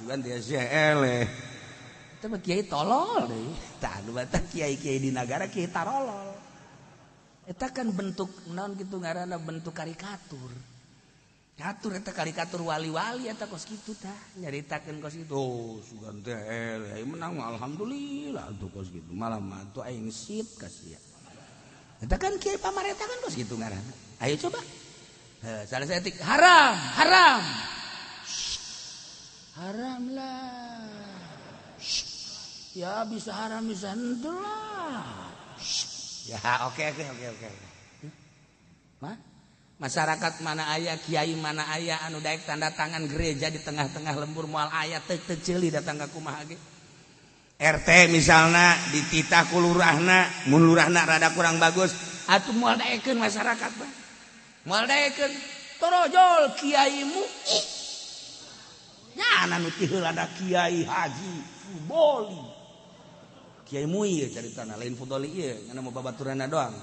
sugan dia eleh. Tapi kiai tolol deh. Tah nu batak kiai-kiai di negara kiai tarolol. Eta kan bentuk naon kitu ngaranna bentuk karikatur. Katur eta karikatur wali-wali eta kos kitu tah nyaritakeun kos kitu. Oh, sugan teh eleh menang alhamdulillah tuh kos kitu. Malah mah tuh aing sip ka sia. Eta kan kiai pamarentah kan kos kitu ngaranna. Ayo coba. Salah saya etik haram, haram. Haram lah. Ya bisa haram bisa henteu lah. Ya oke. Mah? Masyarakat mana aya kiai mana aya anu daek tanda tangan gereja di tengah-tengah lembur moal aya teu ceuli datang ka kumaha ge. RT misalna dititah ku lurahna, mun lurahna rada kurang bagus, atuh moal daekeun masyarakat mah. Moal daekeun torojol kiai MUI. Nyana nu ti heula ada kiai Haji Fudoli. Kiai MUI caritana lain Fudoli ieu, ngana mau babaturanna doang.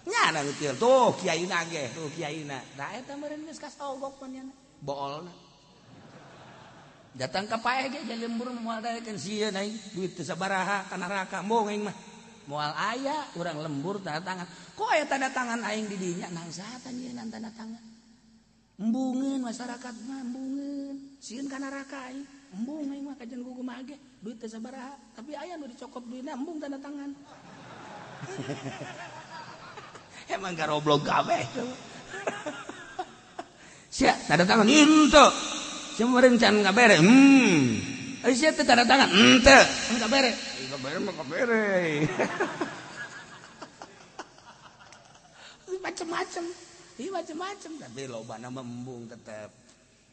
Nyana nu ti tuh kiaina ge, tuh kiaina. Da eta meureun geus kasogok panjana. Boolna. Datang ka paeh ge lembur moal daekeun sieun aing duit teu sabaraha ka neraka mong aing mah. Moal aya urang lembur tanda tangan. Kok aya tanda tangan aing di dinya? Nang satan ieu tanda tangan. Embungeun masyarakat mah embungeun. Sieun ka neraka aing. Embung aing mah kajen ku kumaha ge. Duit teu sabaraha, tapi aya nu dicokop duitna embung tanda tangan. Emang garoblok kabeh tuh. Sia tanda tangan henteu. Sia meureun can kabere. Sia teh tanda tangan henteu. Mun kabere. Kabere mah kabere. Macem-macem. Ieu macem-macem tapi lobana membung tetep.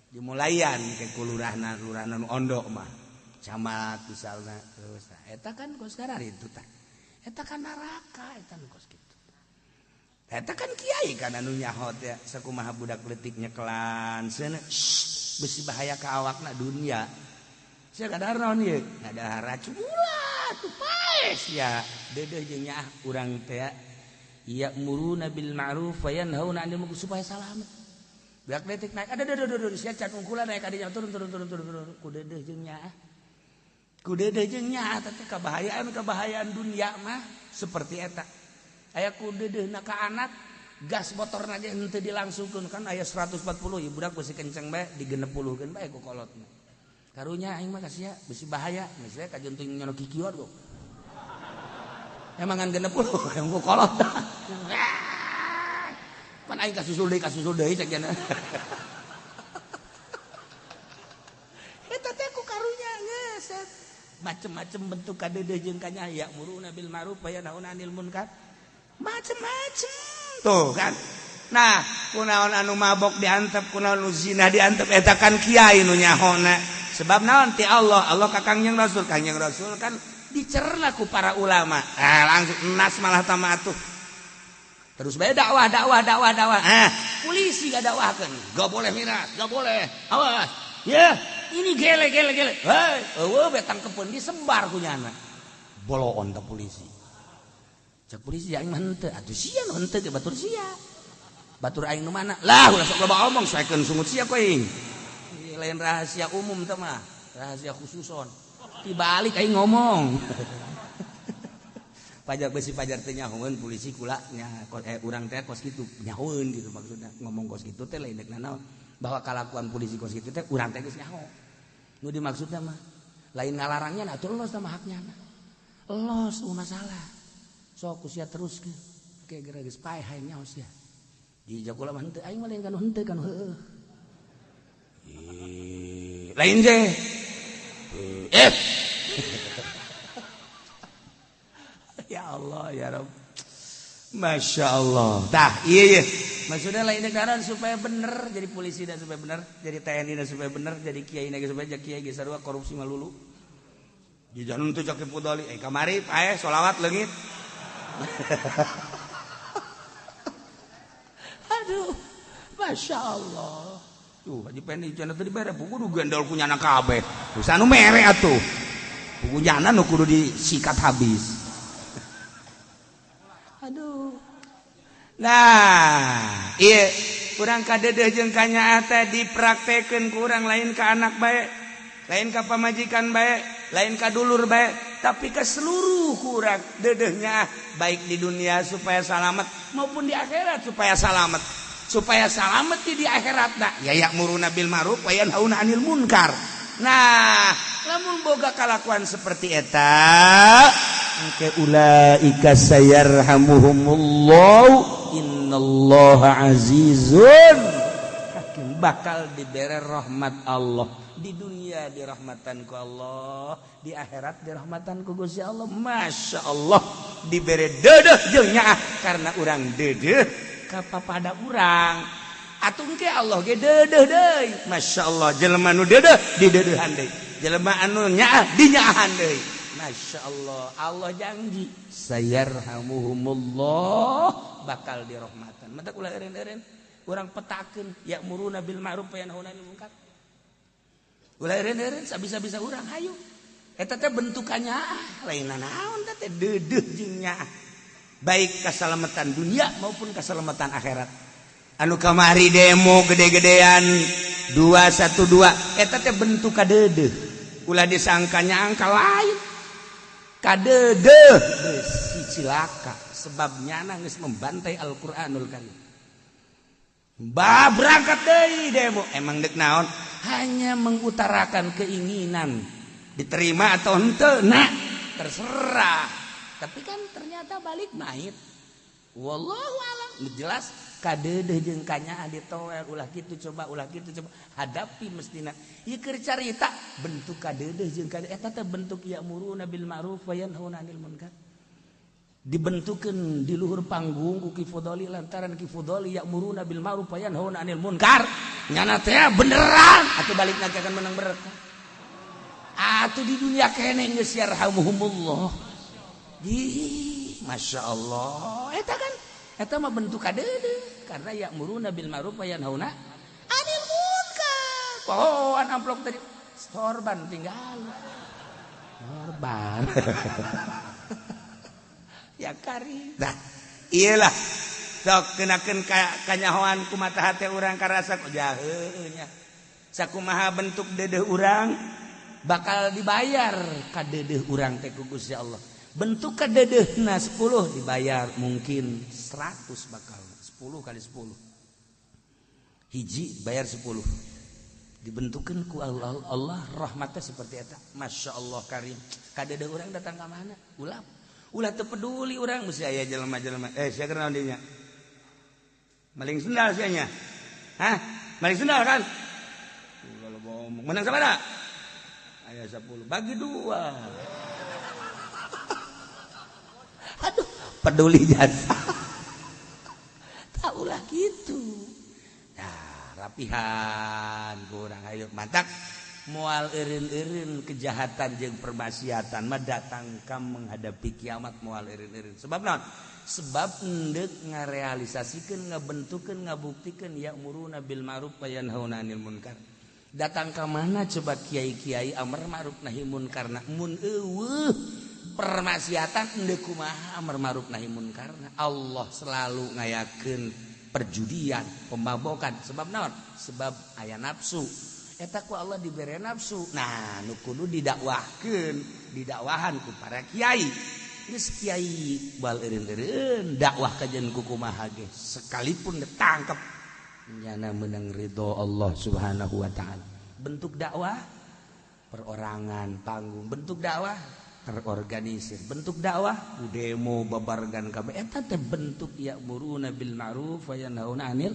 Dimulayan ke kulurahna lurahna nu ondok mah. Camat misalna terus. Eta kan kos garari itu tah. Eta kan neraka eta nu kos kitu. Eta kan kiai kan anu nyahot ya sakumaha budak leutik nyekelan seuneu besi bahaya ka awakna dunya. Sia kadaron ieu, ada racun ulah tu paes ya. Deudeuh jeung nyaah urang teh ya muruna bil ma'ruf wa yanhauna 'anil munkar supaya salamet. Budak leutik naik ada sia can ungkulan naik adinya turun ku deudeuh jeung nyaah. Ku deudeuh jeung nyaah teh kabahayaan dunya mah seperti eta. Aya ku deudeuhna ka anak gas motorna ge henteu dilangsungkeun kan aya 140 ieu budak besi kenceng bae digenepuluhkeun bae ku kolotna. Karunya aing mah kasia besi bahaya geus we kajunting nyono kikiot kok. Emang ngan genepuluh yang ku kolot. Pan aing kasusul deui cek jana. Eta teh ku karunya geus macem-macem bentuk kadeudeuh jeung kanyaya muruna bil ma'ruf wa yanhauna 'anil munkar. Macem-macem tuh kan. Nah kunaon anu mabok diantep kunaon nu zina diantep eta kan kiai nu nyahona sebab naon ti Allah ka Kangjeng Rasul kan dicerna ku para ulama langsung nas malah tamatuh terus bae dakwah polisi gak dakwahkeun gak boleh miras gak boleh awas ya ini gele hei eueuh betang kepeun disebar ku nyana boloon ka polisi. Cek polisi aing mah henteu atuh sia nu henteu ge batur sia. Batur aing nu mana? Lah ulah sok loba omong saekeun sungut sia ku aing. Lain rahasia umum teh mah, rahasia khususon. Tibalik aing ngomong. Pajar teh nyahoeun polisi kula nya urang teh kos kitu nyahoeun gitu maksudna. Ngomong kos kitu teh lain dek naon bahwa kalakuan polisi kos kitu teh urang teh geus nyaho. Nu dimaksudna mah lain ngalarangnya atuh los sama haknya. Los masalah. Sok usia terus ke kayak geus paeh hayang nyaos ya. Di jakula mah henteu aing mah lain kanu henteu kan heueuh. Lain je. Ya Allah ya Rabb. Masya Allah. Tah iya. Maksudnya lain negara supaya bener jadi polisi dan supaya bener, jadi TNI dan supaya bener, jadi kiai dan supaya jadi kiai sarua korupsi malulu. Di janun teu Jaki Fudoli, kamari paeh sholawat leungit. Aduh, Masya Allah. Tuh, Haji Pendi cenah teh dibere buku nu gendol ku nyana kabeh. Terus anu mere atuh. Buku nyana nu kudu disikat habis. Aduh. Nah, iya urang ka dedeh jeung ka nyaah teh dipraktekeun ku urang lain ka anak bae, lain ka pamajikan bae, lain ka dulur bae, tapi ke seluruh urang dedeh nyaah baik di dunia supaya selamat maupun di akhirat supaya selamat. Supaya selamat di akhiratna ya ya'muruna bil ma'ruf wa yanhauna 'anil munkar. Nah, lamun boga kalakuan seperti eta, engke ulaika sayarhamuhumullah innallaha azizun hakim, bakal diberi rahmat Allah di dunia dirahmatan ku Allah, di akhirat dirahmatan ku Gusti Allah. Masya Allah diberi dedeh jeung nyaah karena urang dedeh ka papada urang. Atuh ke Allah ge dedeh deui. Masyaallah jelema nu dedeh didedeuhan deui, jelema anu nyaah dinyaahan deui. Masyaallah Allah janji sayarhamuhumullah bakal dirahmatan. Mata ulah eureun-eureun urang petakeun ya'muruna bil ma'ruf wa yanhauna 'anil munkar. Ulah eureun-eureun sabisa-bisa urang hayu. Eta teh bentukannya lain naon teh dedeh jeung nyaah. Baik keselamatan dunia maupun keselamatan akhirat. Anu kamari demo gede-gedean 212 eta teh bentuk kadedeh, ulah disangkanya angka lain kadedeh si cilaka sebabnya nangis membantai Al-Qur'anul Karim. Berangkat deui demo emang deuk naon, hanya mengutarakan keinginan diterima atau henteu nah terserah, tapi kan ternyata balik naik. Wallahu alam. Jelas kadedeh jeung kanyaa ditowel ulah kitu coba hadapi mestina. Ieu keur carita bentuk kadedeh jeung kadedeh eta teh bentuk ya'muruna bil ma'ruf wa yanhauna 'anil munkar. Dibentukeun di luhur panggung ku Ki Fudoli lantaran Ki Fudoli ya'muruna bil ma'ruf wa yanhauna 'anil munkar. Nyana teh beneran atuh balik lagi akan menang berkah. Atuh di dunia keneh geus yarhamuhumullah. Masya Allah, eta kan, eta mah bentuk kadedeh karena ya'muruna bil ma'ruf wa yanhauna 'anil munkar. Pohoan amplop tadi sorban tinggal. Sorban. Ya kari. Nah, iyalah. Sok kenakeun kanyahoan kumaha teh urang karasa kok jaheuh nya. Sakumaha bentuk dedeh urang bakal dibayar ka dedeh urang teh ku Gusti Allah. Bentuk kadedehna 10 dibayar mungkin 100 bakal 10 kali 10 hiji bayar 10 dibentukeun ku Allah rahmatnya seperti eta. Masya Allah karim kadedeh urang datang ke mana ulah teu peduli urang mesti aya jelema-jelema sia keur naon dinya maling sendal sia nya maling sendal kan kalau ngomong menang sabaraha aya 10 bagi 2. Aduh, peduli jasa. Taulah gitu. Nah, rapihan kurang ayo mantak moal eureun-eureun kejahatan jeung permaksiatan mah datang ka menghadapi kiamat moal eureun-eureun. Sebab naon? Sebab endeup ngarealisasikeun, ngabentukeun, ngabuktikeun ya'muruna bil ma'ruf wa yanhauna 'anil munkar. Datang ka mana coba kiai-kiai amar ma'ruf nahi munkar mun eueuh permaksiatan endeu kumaha amar ma'ruf nahi munkarna. Allah selalu ngayakeun perjudian, pemabokan. Sebab naon? Sebab aya nafsu. Eta ku Allah dibere nafsu. Nah, nu kudu didakwahkeun, didakwahan ku para kiai. Geus kiai bal eureun-eureun dakwah kajen ku kumaha ge sekalipun ditangkep nyana meunang ridho Allah Subhanahu wa taala. Bentuk dakwah perorangan, panggung, bentuk dakwah terorganisir, bentuk dakwah demo babargan kabeh eta teh bentuk ya'muruna bil ma'ruf wa yanhauna 'anil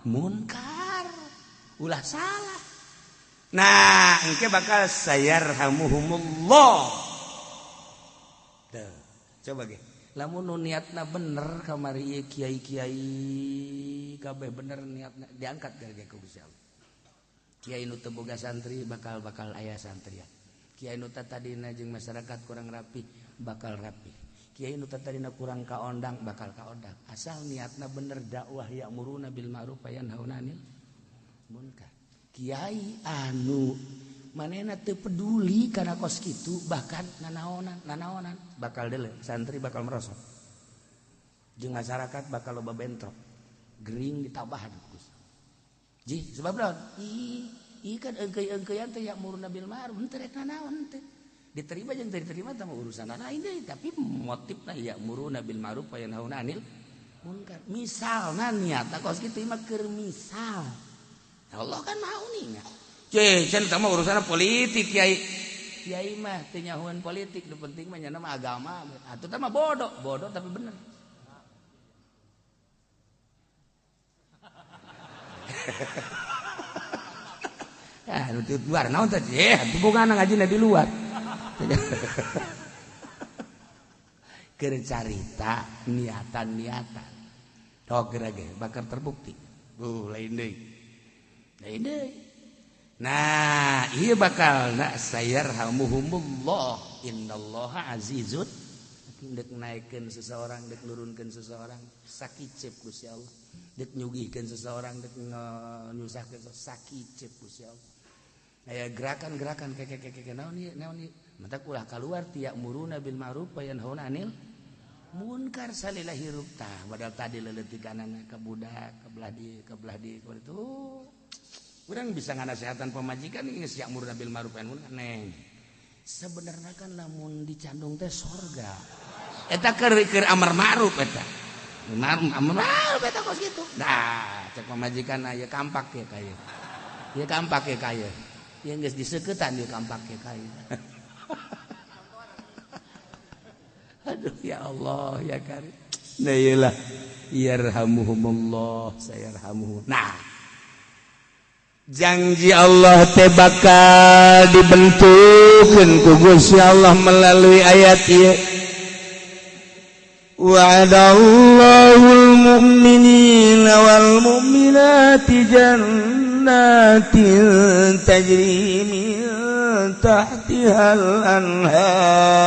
munkar. Ulah salah. Nah, engke bakal sayarhamuhumullah. Tuh, coba ge. Lamun nu niatna bener kamari ieu kiai-kiai kabeh bener niatna diangkat gara-gara ku Gusti Allah. Kiai nu teu boga santri bakal aya santrian. Kiai nu tadina jeung masyarakat kurang rapi bakal rapi. Kiai nu tadina kurang kaondang bakal kaondang. Asal niatna bener dakwah ya'muruna bil ma'ruf wa yanhauna 'anil munkar. Kiai anu manehna teu peduli kana kos kitu bahkan nanaonan bakal deuleu santri bakal merosot. Jeung masyarakat bakal loba bentrok. gering ditambah Gus. Ji sebab naon? Ih kan engkeuy-engkeuyan teh ya'muruna bil ma'ruf henteu rek naon teh. Diterima jeung teu diterima teh urusan lain deui tapi motifna ya'muruna bil ma'ruf wa yanhauna 'anil munkar. Misalna niatna kos kitu mah keur misal. Allah kan mau nih nya. Can sama urusan politik Kiai mah teu nyahoeun politik, nu penting mah nya mah agama. Atuh teh mah bodoh tapi bener. Ah, nu di luar naon teh? Hubungan ngajina di luar. Keur carita niatan. Tok gerage bakal terbukti. Lain deui. Nah, iya bakal sayarhamuhumullah innallaha azizun. Dek naikkeun seseorang, dek nurunkeun seseorang, sakicep Gusti Allah. Dek nyugihkeun seseorang, dek nyusahkeun sakicep Gusti Allah. Aya gerakan-gerakan keke naon ieu? Mata ulah kaluar tiak muruna bil ma'ruf wa yanhauna 'anil munkar salilah hirup tah. Padahal tadi leuleutikanana ka budak, kebelah di itu. Urang bisa nganasehatan pemajikan geus yak muruna bil ma'ruf wa munkar neng. Sebenarnya kan lamun dicandung teh surga. Eta keur amar ma'ruf eta. Amar ma'ruf eta kos kitu. Nah, cek pemajikan aya kampak ya kaya. Ieu kampak ya kaya. Ieu geus diseuketan ieu kampak ya kaya. Aduh ya Allah ya Karim. Nah iyalah yarhamuhumullah sayarhamuhum. Nah, janji Allah teh bakal dibentukkeun ku Gusti Allah melalui ayat ieu. Wa'adallahul mu'minina wal mu'minati jannatin tajri min tahtihal anhar.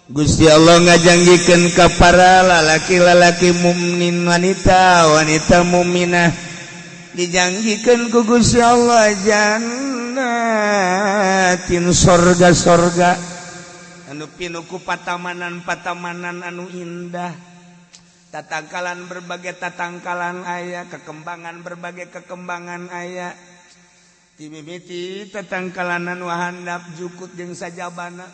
Gusti Allah ngajanggikeun ka para lalaki-lalaki mukmin wanita mukminah dijanggikeun ku Gusti Allah jannatin sorga-sorga anu pinuh ku patamanan anu indah, tatangkalan berbagai tatangkalan aya, kekembangan berbagai kekembangan aya, timimiti tatangkalan anu handap jukut jeung sajabana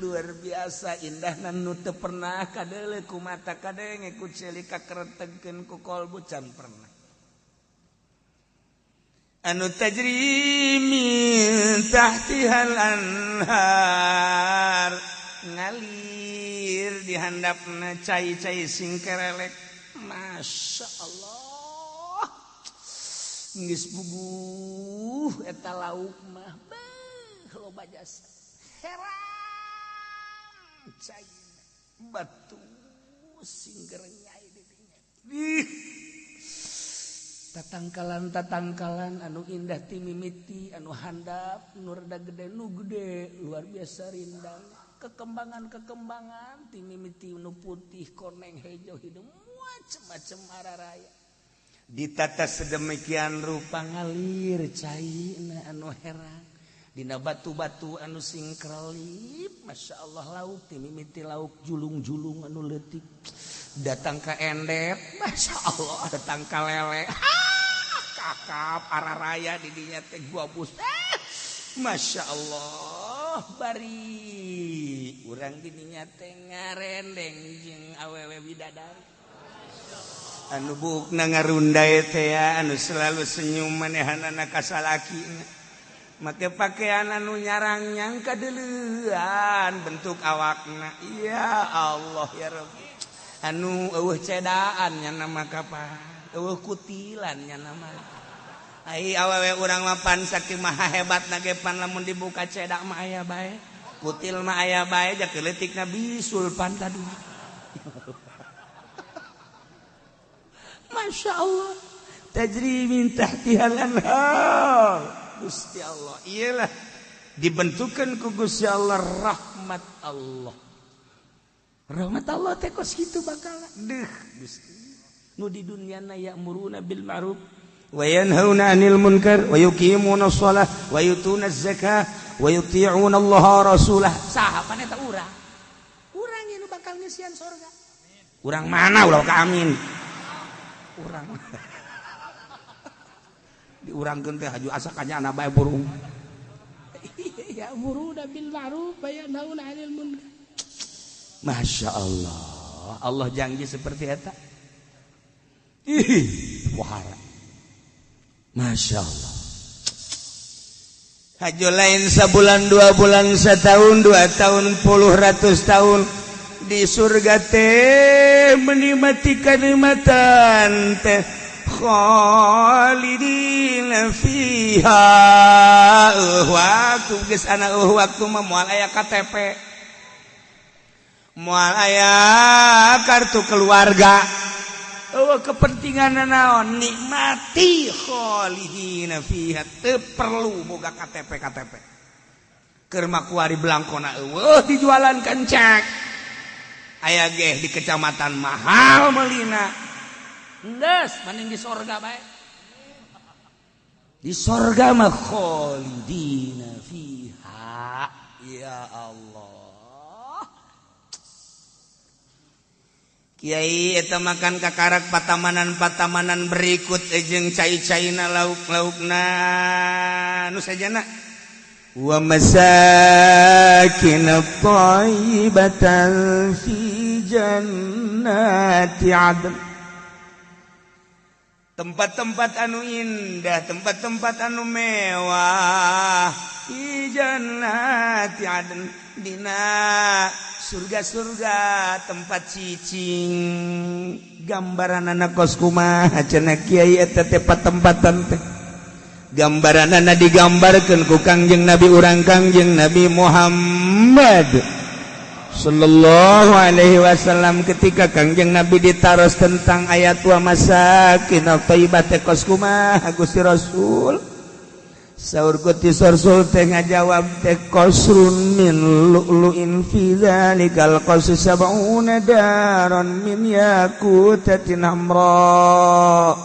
luar biasa indah nu teu pernah kadeuleu ku mata kadenge ku ceuli kakeretengkeun ku kolbu can pernah. Anu tajri min tahtihal anhar ngalir di handapna cai-cai sing kerelek. Masya Allah geus bubuh eta lauk mah loba jasa heran cai batu singgernyai di dinya. Tatangkalan anu indah ti mimiti anu handap nu rada gede nu gede luar biasa rindang, kekembangan ti mimiti nu putih koneng hejo hidung macem-macem araraya ditata sedemikian rupa ngalir caina anu heran dina batu-batu anu sing krelip. Masya Allah lauk ti mimiti lauk julung-julung anu leutik datang ka endep. Masya Allah datang ka lele kakap araraya di dinya teh guabus. Masya Allah bari urang di dinya teh ngarendeng jeung awewe bidadari anu bukna ngarundai teh anu selalu senyum manehanana ka salakina. Make pakaian anu nyarang nyang kadeulean bentuk awakna. Ya Allah ya Rabbi. Anu eueuh cedaan nya nama kapal, eueuh kutilan nya nama. Ai awewe urang mapan saking maha hebatna ge pan lamun dibuka cedak mah aya bae. Kutil mah aya bae jak leutikna bisul pan tadi. Masya Allah. Tajri min tahtihal anhar. Gusti Allah iyalah dibentukkan ku Gusti Allah rahmat Allah. Rahmat Allah teh kos kitu bakal deuh Gusti. Nu di dunyana ya'muruna bil ma'ruf wa yanhauna 'anil munkar wa yuqimuna shalah wa yutuna zakah wa yuti'una Allah rasulah. Saha pan eta urang? Urang nu bakal ngisian surga. Urang mana ulah ka amin. Urang. Diurangkeun teh haju asa kanyana bae burung. Ya muruna bil ma'ruf wa yanhauna 'anil munkar. Masya Allah. Allah janji seperti eta. Wahara. Masya Allah. Hajo lain sabulan 2 bulan setahun 2 tahun 10 ratus tahun di surga teh menikmati kenikmatan teh khalidina fiha. Waktu geus ana waktu mah moal aya KTP, moal aya kartu keluarga. Kepentingan naon nikmati khalidina fiha, teu perlu boga KTP keur makuari belangkona eueuh dijualan kencek aya ge di kecamatan mahal meulina geus mending di sorga bae. Di sorga mah khalidina fiha. Ya Allah, Kiai eta makan kakarak patamanan berikut jeung cai-caina lauk-laukna nu sajana wa masakin thayyibatan fi jannati adn. Tempat-tempat anu indah, tempat-tempat anu mewah fi jannati adn, dina surga-surga tempat cicing. Gambaranana kos kumaha cenah kiai eta teh patempatan teh. Gambaranana digambarkeun ku Kangjeng Nabi urang Kangjeng Nabi Muhammad sallallahu alaihi wasallam ketika Kangjeng Nabi ditaros tentang ayat wa masakin thayyibat kos kumaha Gusti Rasul. Saur Gusti Rasul teh ngajawab teh qasrun min lu'lu'in fi dzalikal qasr sab'una daron min yakutatin hamra.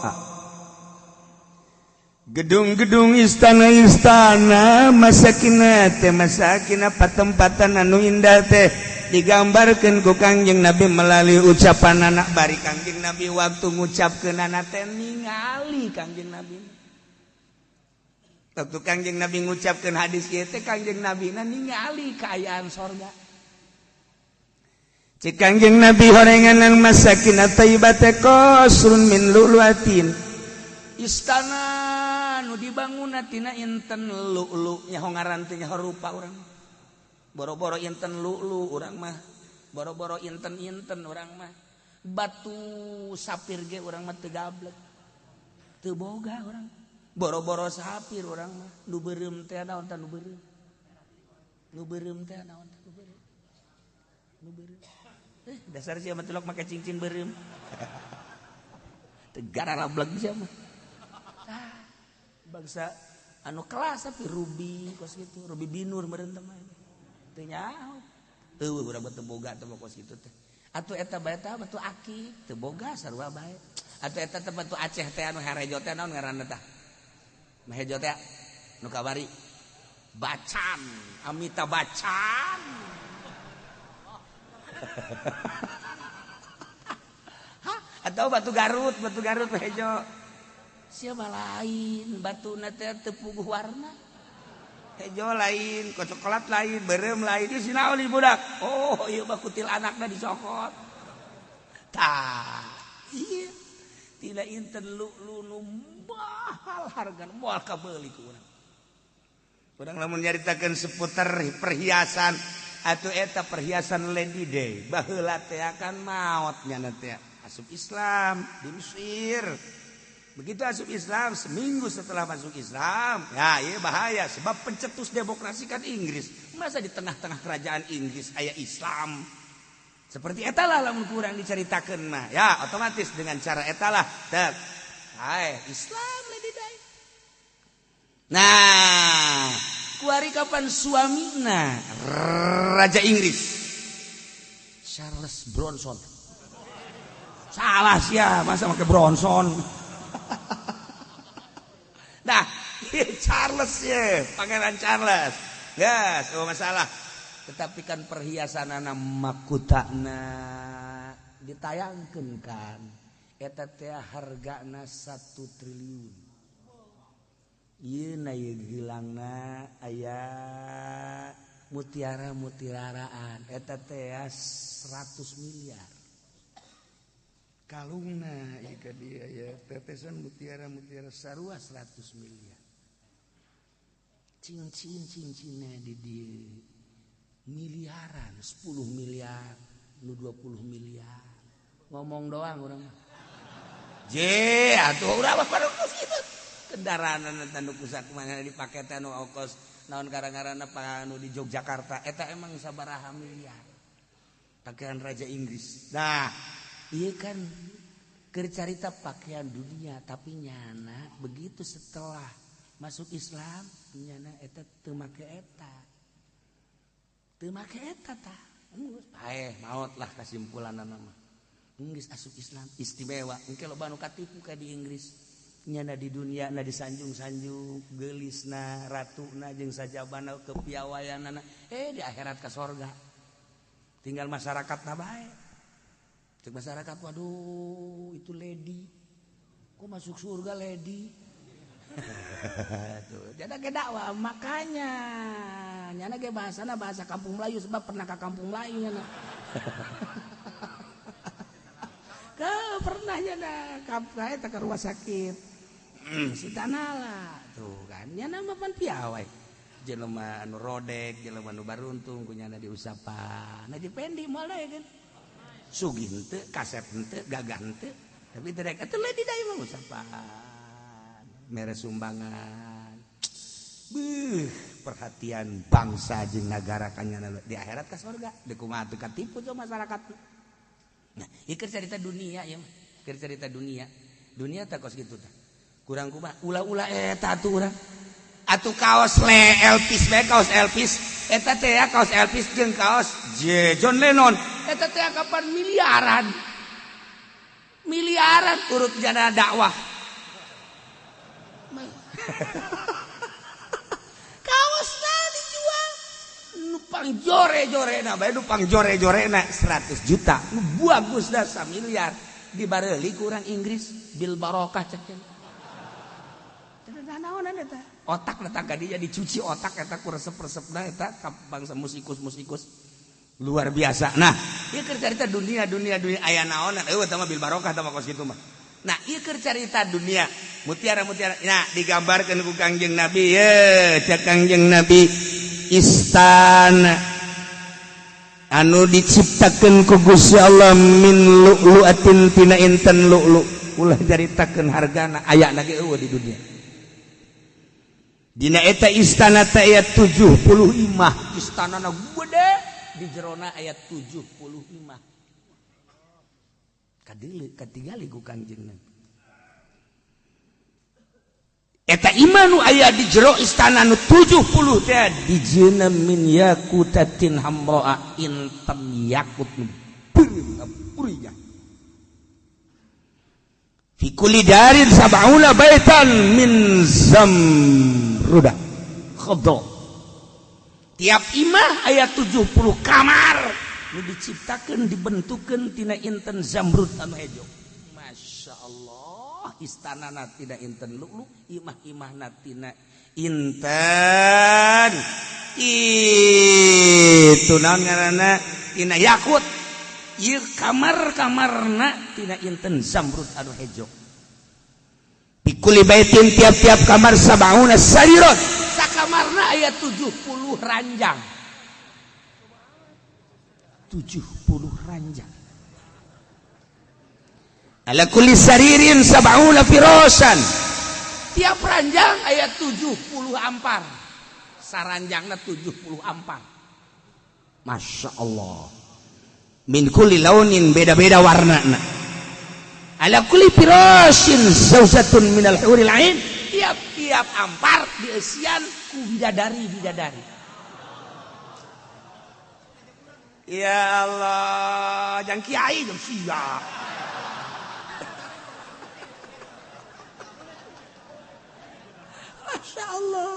Gedung-gedung istana-istana masakina teh masakina patempatan anu indah teh digambarkeun ku Kangjeng Nabi melalui ucapan anak bari Kangjeng Nabi waktu ngucapkeun anak teh ningali Kangjeng Nabi. Waktu Kangjeng Nabi ngucapkeun hadis ieu teh Kangjeng Nabi ningali kaayaan sorga. Cik Kangjeng Nabi horenganan masakin thayyibat qasrun min lu'lu'atin. Istana nu dibangunna tina inten lu'lu nya ngaran teh nya rupa urang. Boro-boro inten lu'lu urang mah. Boro-boro inten-inten urang mah. Batu sapir ge urang mah teu gablek. Teu boga urang. Boro-boro sapir orang mah nu beureum teh naon tah nu beureum. Nu beureum teh naon tah nu beureum. Nu beureum. Dasar sia mah tulok make cincin beureum. Teu gararablek sia mah. Bangsa anu kelas tapi ruby kos kitu, ruby binur meureun teh mah. Teu nyaho. Eueuh urang teu boga teh kos kitu teh. Atuh eta bae teh batu aki, teu boga sarua bae. Atuh eta teh batu Aceh teh anu herejo teh naon ngaranna tah? Mahejo teh nu kabari Bacan, Amita Bacan. Atau batu Garut Mahejo. Siapa lain batuna teh teu puguh warna. Hejo lain, ku coklat lain, beureum lain. Ieu sinaon ieu budak? Oh, ieu mah kutil anakna dicokot. Tah, ieu tina inten lu'lu nu mahal hargana moal kabeuli ku urang. Urang lamun nyaritakeun seputar perhiasan atuh eta perhiasan Lady Day baheula teh akan maot nya teh asup Islam di Mesir. Begitu asup Islam seminggu setelah masuk Islam, ya ieu bahaya sebab pencetus demokrasi kan Inggris. Masa di tengah-tengah kerajaan Inggris aya Islam? Seperti etalah lamun kurang diceritakeun mah. Ya, otomatis dengan cara etalah teh Islam Lady Day. Nah, kuari kapan suamina Raja Inggris Charles Bronson. Salah sia, masa make Bronson. Nah, Charles ya, Pangeran Charles. Gas, oh masalah. Tetapi kan perhiasan anak makutana ditayangkeun kan eta teh hargana 1 triliun. Ieu na ieu gilangna aya mutiara-mutiaraan eta teh 100 miliar. Kalungna ieu ka dia ya tetesan mutiara-mutiara sarua 100 miliar. Cincin-cincinna di dieu miliaran 10 miliar nu 20 miliar. Ngomong doang urang mah. Je atuh urang mah parukos kitu. Kendaraan anu pusat mana dipake teh anu ongkos naon gara-garana anu di Yogyakarta eta emang sabaraha miliar. Pakaian Raja Inggris. Nah, ieu kan keur carita pakaian dunia tapi nyana begitu setelah masuk Islam nyana eta teu make eta. Teu make eta tah. Maot lah kesimpulanana mah. Inggris asup Islam istimewa. Engke loba nu katipu ka di Inggris. Nyana di dunia na disanjung-sanjung geulisna ratuna jeung sajabana kepiawayanana di akhirat ka sorga. Tinggal masyarakatna bae. Cek masyarakat waduh itu lady. Kok masuk surga lady? Tuh, jadi ge dakwah makanya nyana ge bahasana bahasa kampung Melayu sebab pernah ke kampung Melayu nyana. Pernah nyana ka eta ka rumah sakit. Si tanala tuh kan nyana mah pan piawai. Jelema anu rodek, jelema anu baruntung ku nyana diusapan. Nah dipendi moal deui kan. Sugih henteu, kasep henteu, gagah henteu, tapi teu rek atuh lady da mah usapan. Mere sumbangan. Perhatian bangsa jeung nagara kanyana di akhirat ka surga. Deuk kumaha teu katipu tuh masyarakat. Nah, ieu keur carita dunia ya. Keur carita dunia. Dunia teh kos kitu tah. Kurang kumaha ulah-ulah eta atuh urang. Atuh kaos Elvis bae kaos Elvis. Eta teh ya kaos Elvis jeung kaos John Lennon. Eta teh kapan miliaran. Miliaran urut jana dakwah. Kaosna dijual nupang jore-jorena bae nupang jore-jorena 100 juta nu bagus dah 1 miliar dibareuli ku urang Inggris bil barokah cek eta naonan eta otak letak ka dinya dicuci otak eta ku resep-resepna eta ka bangsa musikus-musikus luar biasa. Nah ieu keur carita dunia aya naonan eta mah bil barokah tah kos kitu mah. Nah ieu keur carita dunia mutiara-mutiara. Nah digambarkeun ku Kangjeng Nabi cek Kangjeng Nabi istana anu diciptakeun ku Gusti Allah min lu'lu'atin tina inten lu'lu. Ulah caritakeun hargana ayana ge eueuh di dunia. Dina eta istana teh aya 70 imah. Istanana gede di jerona aya 70 imah. Kadeuleu katingali ku Kangjeng Nabi. Eta imah nu aya di jero istana nu 70 teh dijieuna min yakutatin hamraa intam yakut nu purinya. Fi kulli darin sab'una baitan min zamruda khadra. Tiap imah aya 70 kamar nu diciptakeun dibentukeun tina inten zamrud anu hejo. Masya Allah istanana tina inten lu'lu, imah-imahna tina inten itu naon ngaranna tina yakut. Ieu kamar-kamarna tina inten zamrud anu hejo. Bikuli baitin tiap-tiap kamar sab'una sarirot. Sakamarna aya 70 ranjang. 70 ranjang. Ala kulli saririn sab'una firasan. Tiap ranjang aya 70 ampar. Saranjangna 70 ampar. Masya Allah. Min kulli launin beda-beda warnana. Ala kulli firasin zaujatun minal huril ain. Tiap-tiap ampar dieusian ku bidadari-bidadari. Ya Allah, jang kiai jang sia. Masya Allah.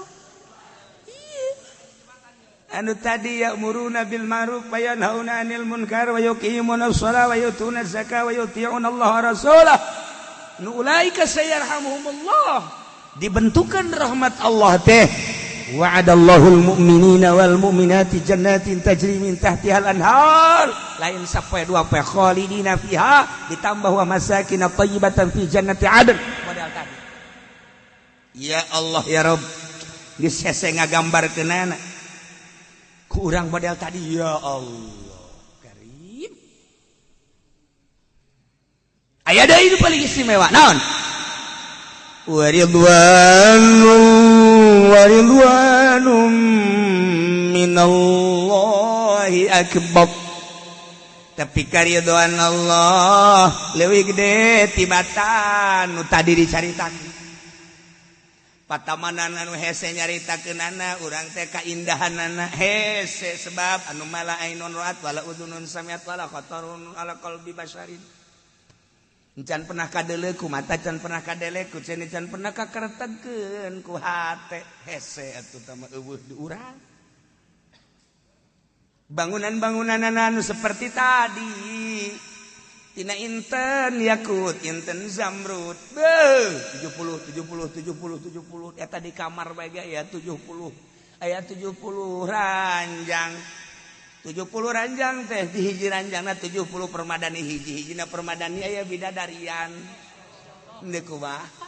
anu tadi ya'muruna bil ma'ruf wa yanhauna 'anil munkar wa yuqimunas shalata wa yutuna zakata wa yuti'una Allah wa rasulahu nu ulaika sayarhamuhumullah dibentukan rahmat Allah teh wa'adallahul mu'minina wal mu'minati jannatin tajri min tahtihal anhar lain sapoe dua poe khalidina fiha ditambah wa masakin thayyibatan fi jannati adn model tadi ya Allah ya Rabb geus hese ngagambarkeunana ku urang model tadi ya Allah karim aya deui nu paling istimewa naon waridwanum minallahi akbar tapi karidwan Allah leuwih gede tibatan nu tadi dicaritakeun patamanan anu hese nyaritakeunana urang teh kaindahanana hese sebab anu mala ainun ra'at wala udhunun samiat wala khatarun ala qalbi basyarin can pernah kadeuleu ku mata can pernah kadele ku can pernah kakertegkeun ku hate hese atuh tama eueuh di urang bangunan-bangunan anu seperti tadi tina inten yakut inten zamrud 70 eta di kamar bae ya 70 aya 70 ranjang 70 ranjang teh di hiji ranjangna 70 permadani hiji-hijina permadani aya bidadarian ndeu kumaha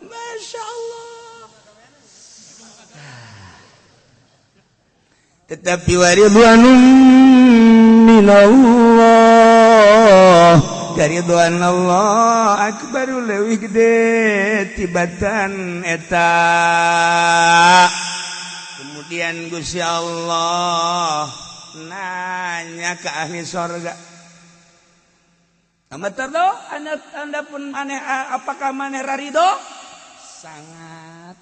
Masya Allah tetapi waridwanum minallah karidwan Allah akbaru leuwih gede tibatan eta kemudian Gusti Allah nanya ke ahli sorga amatardo anda pun maneh apakah maneh rarido sangat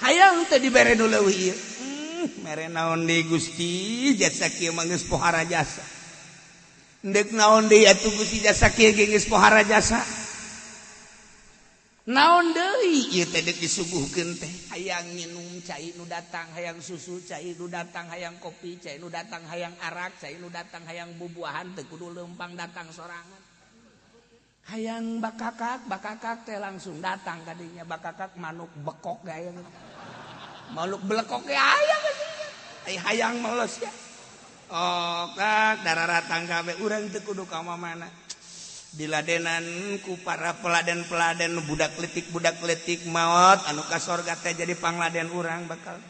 hayang teh dibere nu leuwih ieu mere naon deui Gusti jasa kieu mah geus pohara jasa ndek naon deui atuh Gusti jasa kieu geus pohara jasa naon deui ieu teh deuk disuguhkeun teh hayang nginum cai nu datang hayang susu cai nu datang hayang kopi cai nu datang hayang arak cai nu datang hayang bubuahan teu kudu leumpang datang sorangan hayang bakakak teh langsung datang kadinya bakakak manuk bekok gaya manuk belekok ge hayang hayang meles ya oh kak dararatang kabeh urang teu kudu ka mana diladenan ku para peladen-peladen budak letik maot anu ka sorga teh jadi pangladen urang bakal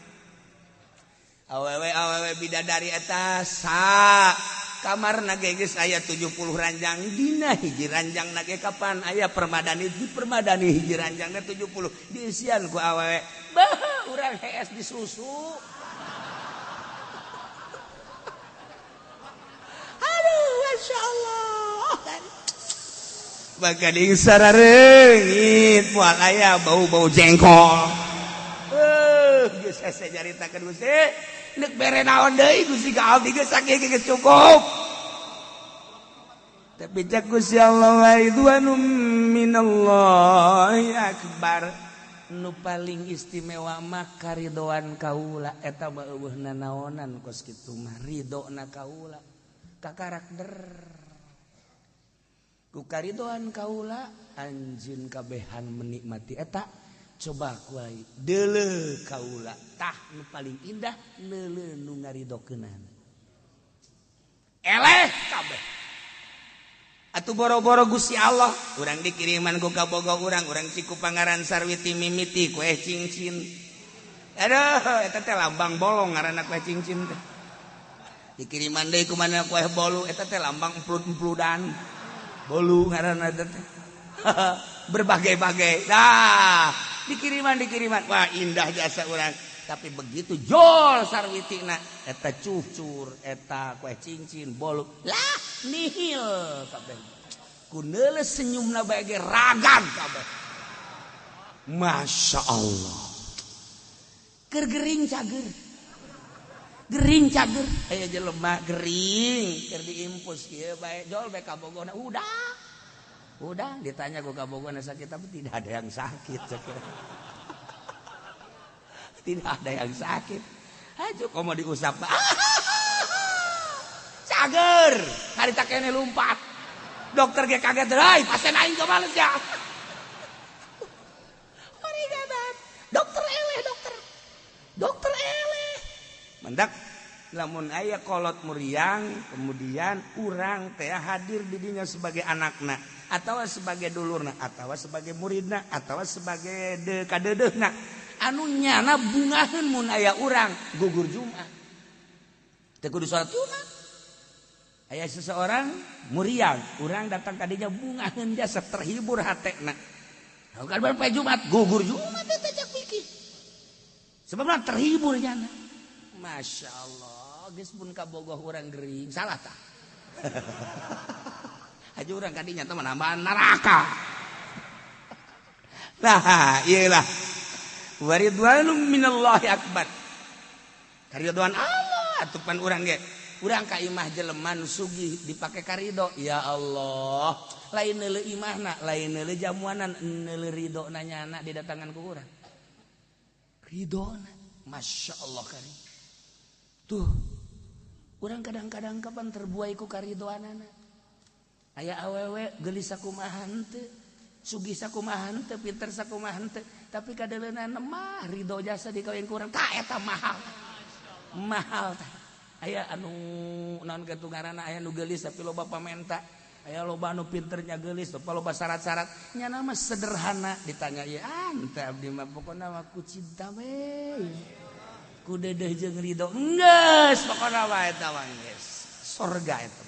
awewe bidadari eta sa kamarna ge geus aya 70 ranjang dina hiji ranjangna ge kapan aya permadani hiji ranjangna 70 diisian ku awewe bah urang hees disusu aduh Masya Allah baka ding sarareungit moal aya bau-bau jengkol geus hese caritakeun Gusti neuk bere naon deui Gusti ka abdi geus sakieu geus cukup tapi cak Gusti Allah wa ridwanum minallahi akbar nu paling istimewa mah karidhoan kaula eta mah eueuhna naonan kos kitu mah ridona kaula ka karakter ku karidhoan kaula anjeun kabehan menikmati eta coba kuai deuleu kaula tah nu paling indah deuleu nu ngaridokeunana eleh kabeh atuh boro-boro Gusti Allah urang dikiriman ku ka bogo urang ciku pangaran sarwiti mimiti kue cincin aduh eta teh lambang bolong ngaranna kue cincin teh dikiriman deui ku mana kue bolu eta teh lambang emplut-empludan bolu ngaranna teh berbagai-bagai dah dikiriman wah indah jasa urang tapi begitu jol sarwitina eta cucur eta kue cincin bolu lah nihil kabeh kuneule senyumna bae ge ragam kabeh Masya Allah keur gering cager aya jelema gering keur diimpus kieu bae jol bae ka bogona udah Udah ditanya ku kabogohna sakit tapi tidak ada yang sakit. Tidak ada yang sakit. Aja komo diusap. Cager, harita kene lompat. Dokter ge kaget, "Hai, pasien aing ke mana ya?" Mari gabat. Dokter eleh, dokter. Dokter eleh. Mendak lamun aya kolot muriang, kemudian urang teh hadir di dinya sebagai anakna atawa sebagai dulurna atawa sebagai muridna atawa sebagai kadeudeuhna anu nyana bungaheun mun aya urang gugur Jumat teu kudu salat Jumat aya seseorang muriang urang datang ka dinya bungaheun jasa terhibur hatena kan bae Jumat gugur Jumat teh cak pikir sebabna terhibur nyana Masya Allah geus pun kabogoh urang gering salah tah aja urang kadinya teh nambahan neraka nah iyalah waridwanum minallahi akbar karidhoan Allah atupan urang ge urang ka imah jelema nu sugih dipake karido ya Allah lain neuleuh imahna lain neuleuh jamuanan neuleuh ridona nyana didatangan ku urang ridona Masya Allah karim tuh urang kadang-kadang kapan terbuai ku karidhoanana aya awewe geulis sakumaha henteu sugih sakumaha henteu pinter sakumaha henteu tapi kadeuleunana mah ridho jasa dikawin ku urang tah eta mahal tah aya anu naon kitu ngaranna aya nu geulis tapi loba pamenta aya loba anu pinternya geulis loba syarat-syarat nya mah sederhana ditanya ieu teh abdi mah pokona mah ku cinta we ku deudeuh jeung ridho geus pokona mah eta mah geus surga eta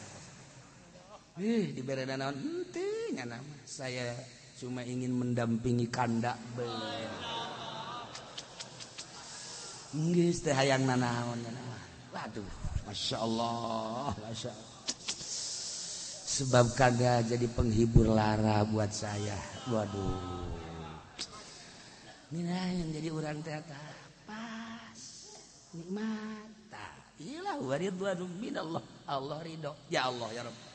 diberi naon henteu nya nama saya cuma ingin mendampingi kanda beul geus teh hayang nanaon nya nama waduh Masya Allah sebab kagak jadi penghibur lara buat saya waduh ini yang jadi urang teh pas nikmat iyalah waridwanum minallah Allah ridho ya Allah ya Rabb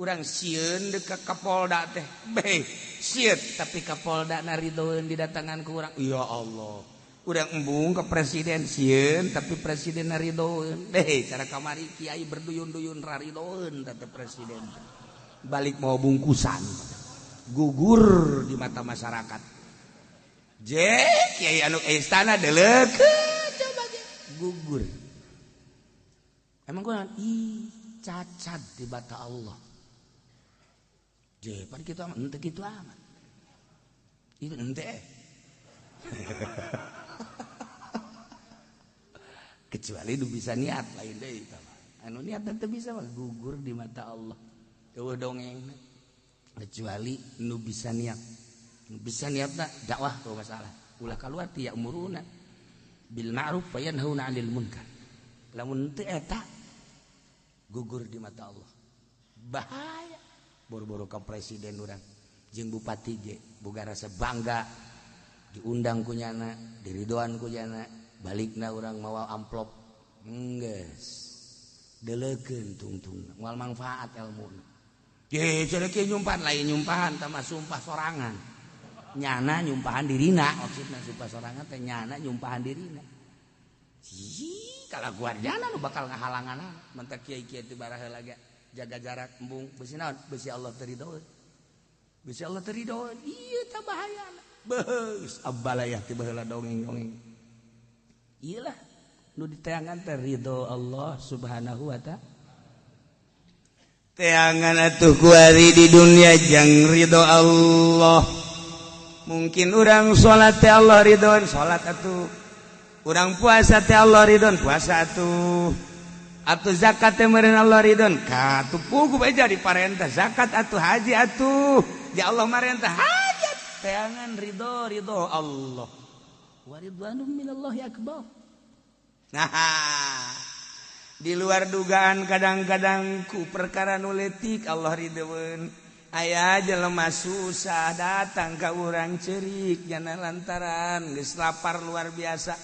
urang sieun deuk Kapolda teh beh sieun tapi Kapolda na ridhoeun didatangan ku urang ya Allah urang embung ke presiden sieun tapi presiden na ridhoeun beh cara kamari kiai berduyun-duyun ra ridhoeun teh presiden balik mau bungkusan gugur di mata masyarakat je kiai anu istana deuleuh coba ge gugur emang kunaon cacat di mata Allah pan gitu amat, ente gitu amat. Itu ente. Kecuali lu bisa niat lain deh itu. Anu niat teu bisa mah gugur di mata Allah. Eueuh dongeng. Kecuali nu bisa niat. Nu bisa niatna dakwah tuh masalah. Ulah kaluar ti ya umuruna bil ma'ruf wa yanhauna 'anil munkar. Lamun teu eta gugur di mata Allah. Bahaya. Boro-boro ka presiden urang jeung bupati ge boga rasa bangga diundang ku nyana diridhoan ku nyana balikna urang mawa amplop geus deuleukeun tungtungna moal manfaat elmuna ye cenah kieu nyumpahan lain nyumpahan tah mah sumpah sorangan nyana nyumpahan dirina maksudna sumpah sorangan teh nyana nyumpahan dirina kalaguarjana nu bakal ngahalangan mantap kiai-kiai teh baraha laga jaga jarak embung besi naon besi Allah teridoeun besi Allah teridoeun ieu tah bahayana beus abbalayah ti baheula dongeng-dongeng iyalah nu diteangan teh ridho Allah subhanahu wa ta'ala teangan atuh ku ari di dunia jang ridho Allah mungkin urang salat teh Allah ridhoan salat atuh urang puasa teh Allah ridhoan puasa atuh atuh zakat teh meureun Allah ridon katuh puguh bae jadi parentah zakat atuh haji atuh ya Allah marentah hajat teangan ridho Allah waridwanum minallahi akbar nah di luar dugaan kadang-kadang ku perkara nu leutik Allah ridhoeun aya jelema susah datang ka urang ceurik nya lantaran geus lapar luar biasa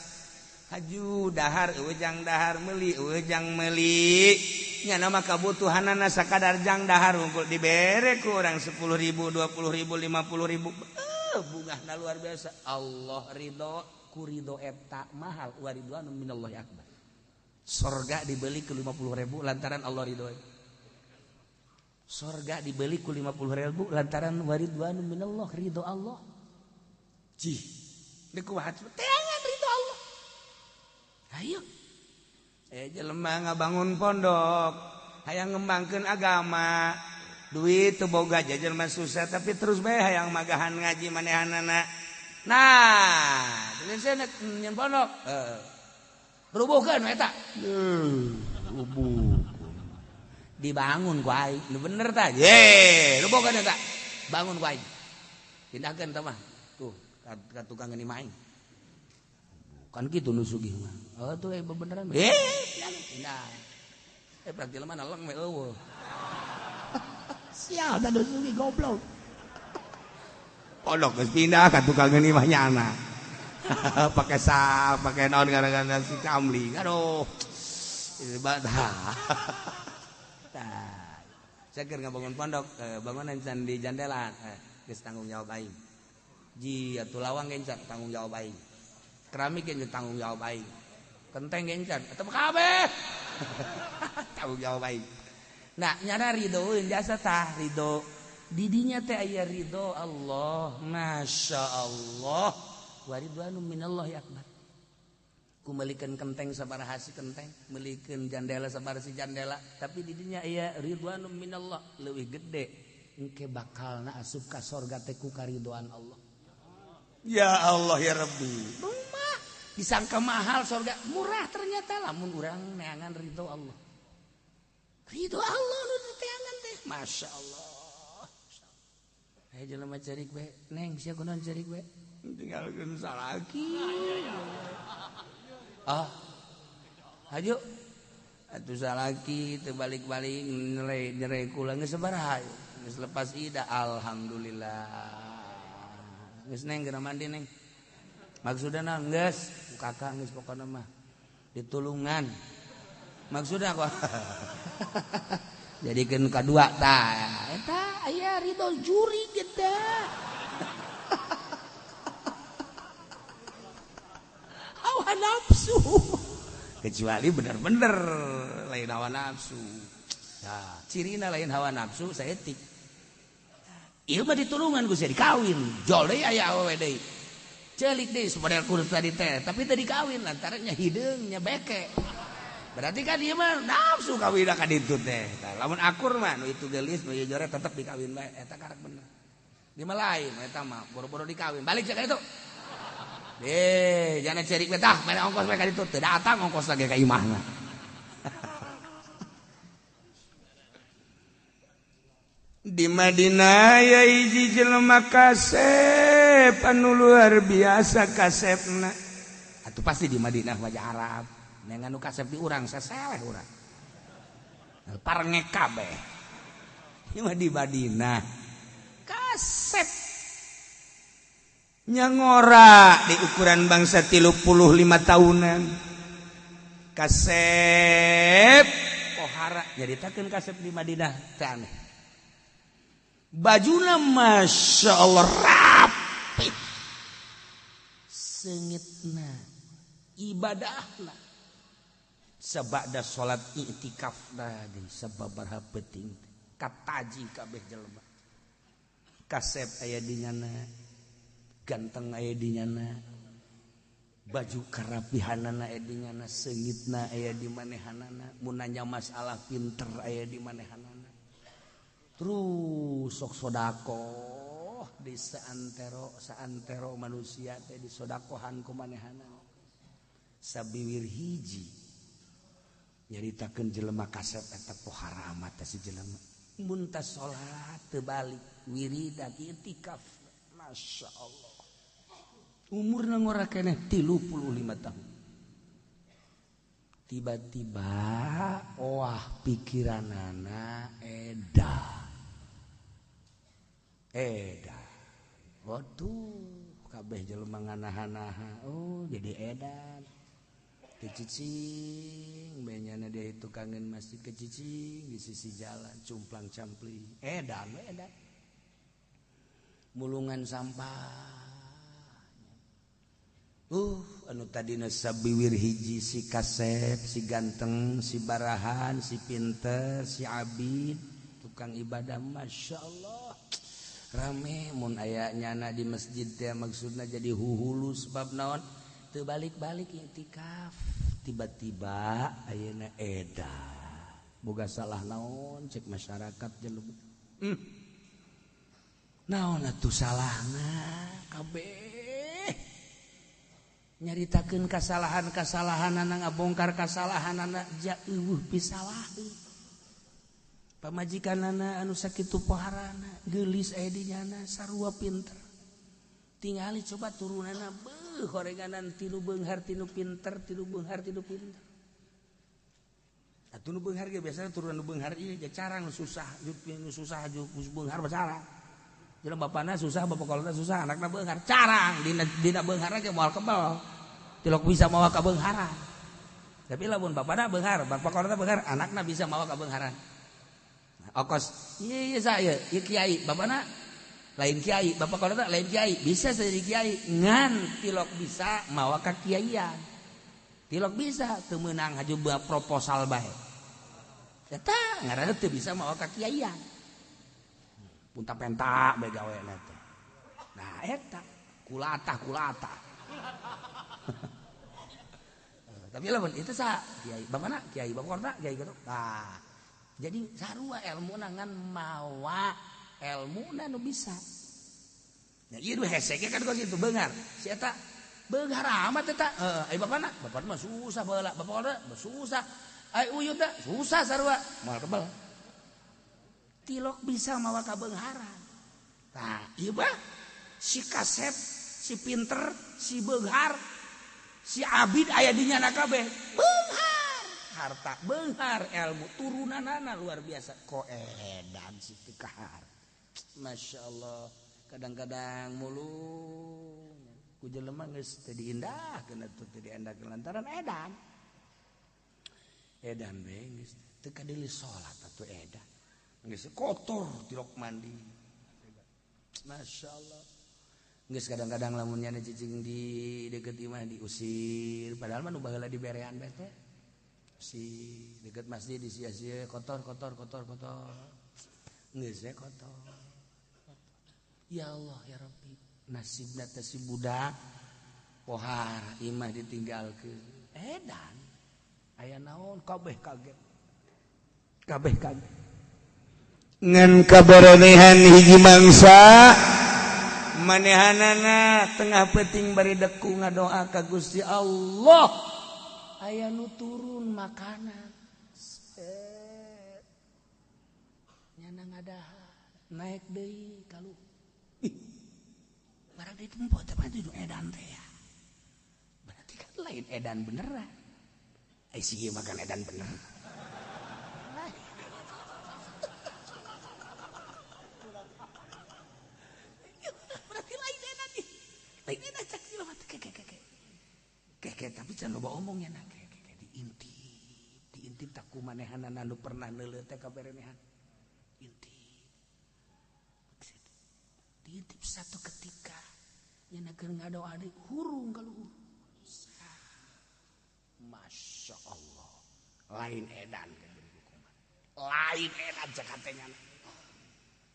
haju dahar ujang dahar meli ujang meli nya nama kabutuhanana sakadar jang dahar unggul dibere ku orang 10.000 20.000 50.000 bungahna luar biasa Allah ridho ku ridho eta mahal wa ridwanu minallahi akbar sorga dibeli ku 50.000 lantaran Allah ridho sorga dibeli ku 50.000 lantaran wa ridwanu minallah ridho Allah cih dikuat teangan ridho Allah ayo jelema ngabangun pondok hayang ngembangkeun agama duit teu boga jajan mah susah tapi terus bae hayang magahan ngaji manehanana nah dengan sana nyen pondok rubuhkeun eta rubuh dibangun ku aing nu bener tah ye rubuhkeun eta bangun ku aing pindahkeun tah mah tuh ka tukang ngeni maing kan gitu nu sugih mah oh tuh beneran pindah praktil mana leng me eueuh sial da nu sugih goblok pondok geus pindah ka tukang ngeni mah nyana pakai sal pakai naon gara-gara si kamling aduh saya keur ngabangun pondok bangunan can di jandela geus tanggung jawab aing ji atuh lawang gencan tanggung jawab aing keramik yang tanggung jawab aing kenteng gencan eta kabeh tanggung jawab aing nah nyana ridhoeun jasa tah ridho didinya teh aya ridho Allah masyaallah wa ridwanu minallahi akbar ku meulikeun kenteng sabaraha si kenteng meulikeun jandela sabaraha si jandela tapi didinya aya ridwanu minallah leuwih gede engke bakalna asup ka sorga teh ku karidhoan Allah ya Allah ya Rabbi disangka mahal surga murah ternyata lamun urang neangan ridho Allah nu teangan teh masya Allah ayo jelema cerik we neng sia kunaon cerik we tinggalkeun salaki ayo atuh salaki teu balik-balik nyerei kula geus sabaraha geus lepas ida alhamdulillah geus neng geura mandi neng maksudna geus kakak geus pokona mah ditulungan maksudna kok jadikeun kadua tah eta aya ridho juri geda hawa nafsu kecuali bener-bener lain hawa nafsu nah cirina lain hawa nafsu saeutik ieu mah ditulungan geus dikawin jol deui aya awewe deui celik deh model kurus tadi teh tapi tadi kawin lantarannya hidungnya beke berarti kan dia mah nafsu kawin ka ditu teh lamun akur mah nu itu gelis nu ieu joret tetep dikawin bae eta karek bener dia mah lain eta mah boro-boro dikawin balik cek itu jangan cerik we tah mere ongkos we ka ditu teu datang ongkos lagi ka imahna di Madinah ya hiji jelema kasep anu luar biasa kasepna atuh pasti di Madinah wajah Arab nengan nu kasep di urang saseleh urang parengek kabeh ieu mah di Madinah kasep nyangora di ukuran bangsa 35 tahunan kasep pohara nyaritakeun kasep di Madinah teh aneh bajuna masya Allah rapi sengitna ibadahna sabada salat i'tikaf tadi sababaraha penting kataji kabeh jelema kasep aya di nyana ganteng aya di nyana baju karapihanana aya di nyana sengitna aya di manehanana mun nanya masalah pinter aya di manehanana terus sok sodako di saantero manusia teh disodakohan ku manehanana sabiwir hiji nyaritakeun jelema kasep eta pohara amat si jelema mun tas salat teu balik wiridan i'tikaf masyaallah umurna ngora keneh 35 tahun tiba-tiba pikiranana edah waduh kabeh jelema nganaha-naha jadi edan kecicing benyana dia itu kangen masjid kecicing di sisi jalan cumplang campling edan mulungan sampah anu tadina sabiwir hiji si Kasep si ganteng si barahan si pinter si abid tukang ibadah Masya Allah rame mun aya nyana di masjid teh maksudna jadi huhulu sebab naon teu balik-balik iktikaf tiba-tiba ayeuna edan boga salah naon cek masyarakat jelema naon atuh salahna kabeh nyaritakeun kasalahan-kasalahannana ngabongkar kasalahanana ja eueuh pisalaheun pamajikanana anu sakitu poharana geulis aya di nyana sarua pinter tingali coba turunana horenganan tinu beunghar tinu pinter tinu beunghar tinu pinter atuh nu beunghar ge biasana turunan nu beunghar ieu ja carang nu susah aju beunghar bacara jelema bapana susah bapak kolotna susah anakna beunghar carang dina beungharna ge moal kebal tilok bisa mawa ka beungharan tapi lamun bapana beunghar bapak kolotna beunghar anakna bisa mawa ka beungharan okos ieu saya ieu kiai bapana lain kiai bapak kolotna lain kiai bisa jadi kiai ngan tilok bisa mawa ka kiaian tilok bisa teu meunang haju proposal bae eta ngaranna teu bisa mawa ka kiaian punta penta bae gawena teh nah eta kulata tapi lamun itu sa kiai bapana kiai bapak kolotna kiai gitu nah jadi sarua ilmuna ngan mawa ilmuna nu bisa nya ieu hese kan kok kitu beunghar si eta beunghar amat eta ai bapana mah susah baheula bapak kolotna susah ai uyut teh susah sarua moal kebal tilok bisa mawa ka beungharan tah ieu mah si Kasep si pinter si beunghar si abid aya di nyana kabeh beunghar harta beunghar ilmu turunanana luar biasa ko edan si teu kahar Masya Allah kadang-kadang mulung ku jelema geus teu diindahkeun atuh teu diendahkeun lantaran edan we geus teu kadili salat atuh edan geus kotor tilok mandi Masya Allah geus kadang-kadang lamun nyana cicing di deket imah diusir padahal mah nu baheula diberean bae teh si deket masjid di sia-sia kotor geus we kotor ya Allah ya Rabbi nasibna teh si budak pohar imah ditinggalkeun edan aya naon kabeh kaget ngan kaberenehan hiji mangsa manehanana tengah peuting bari deku ngadoa ka Gusti Allah aya nu turun makanan nyana ngadaha naik deui kalu barang di tempat teman itu edan teh ya berarti kan lain edan beneran sih makan edan bener berarti lain edan nih lain edan cak sih loh keke tapi jangan lupa omongnya nak keke diintip tak kumanehan anu pernah neuleuh teh kaberenehan diintip satu ketika nyana keur ngadoa deui hurung kaluhur Masya Allah lain edan lain edan jakatenya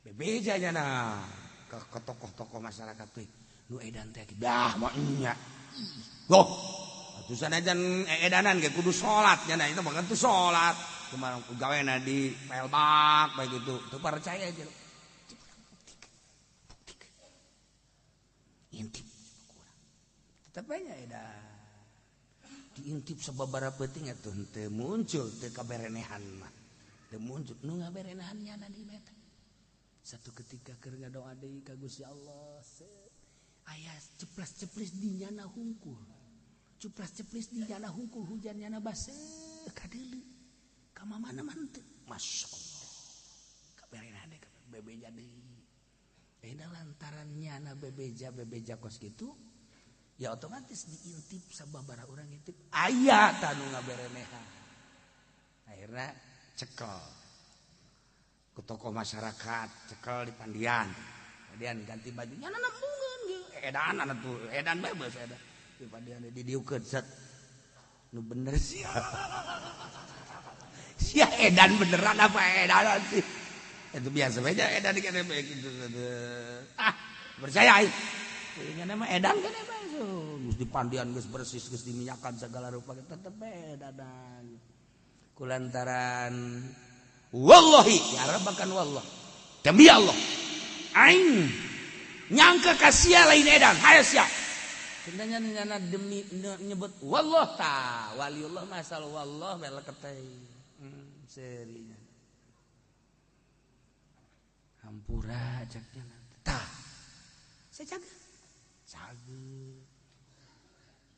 bebeja nyana ke tokoh-tokoh masyarakat teh nu edan teh dah mah nya loh atuh sanajan edanan ge kudu salat nyana itu mah teu salat kumaha gawena di pelbak bae gitu teu percaya aja intip tapi nya edan diintip sababaraha peuting atuh teu muncul teu kaberenehan mah teu muncul nu ngaberenehan nyana di meta satu ketika keur ngadoa deui ka Gusti Allah aya ceplas-ceplis di nyana hungkul ceplas-ceplis di nyana hungkul hujan nyana baseuh kadeuleu ka mamana mah teu masyaallah kaberenehan deui bebeja deui lantaran nyana bebeja kos kitu ya otomatis diintip sababaraha urang intip aya tanu ngaberenehan akhirnya cekel ke tokoh masyarakat cekel di pandian ganti bajunya nambungan edan tuh edan bebas edan di pandian didieukeun set nu bener sih sia edan beneran apa edan sih itu biasa aja edan kan gitu percaya ini mah edan kan geus di pandian geus bersih geus diminyakan segala rupa tetep edan kulantaran wallahi ya rabbakan wallah demi Allah aing nyangka kasia lain edan hayo sia sebenarnya nyana demi nyebut wallah ta waliullah masal wallah beleket teh serinya hampura caknya tah saya cager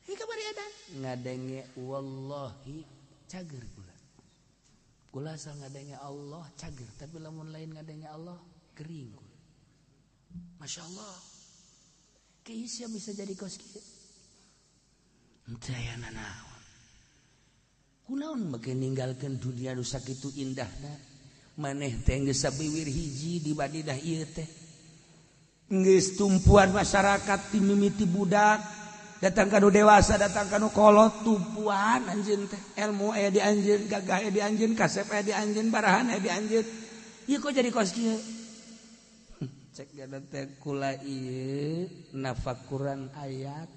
hei kabari edan ngadenge wallahi cager kula asal ngadenge Allah cager tapi lamun lain ngadenge Allah kering kula. Masya Allah keisya bisa jadi kos kieu henteu aya nanaon kunaon make ninggalkeun dunia nu sakitu indahna maneh teh geus sabiwir hiji di badidah ieu teh geus tumpuan masyarakat ti mimiti budak datang kanu dewasa datang kanu kolot tumpuan anjeun teh ilmu aya di anjeun gagah aya di anjeun kasep aya di anjeun barahan aya di anjeun ieu kok jadi kos kieu cek gana teh kula ieu nafakuran ayat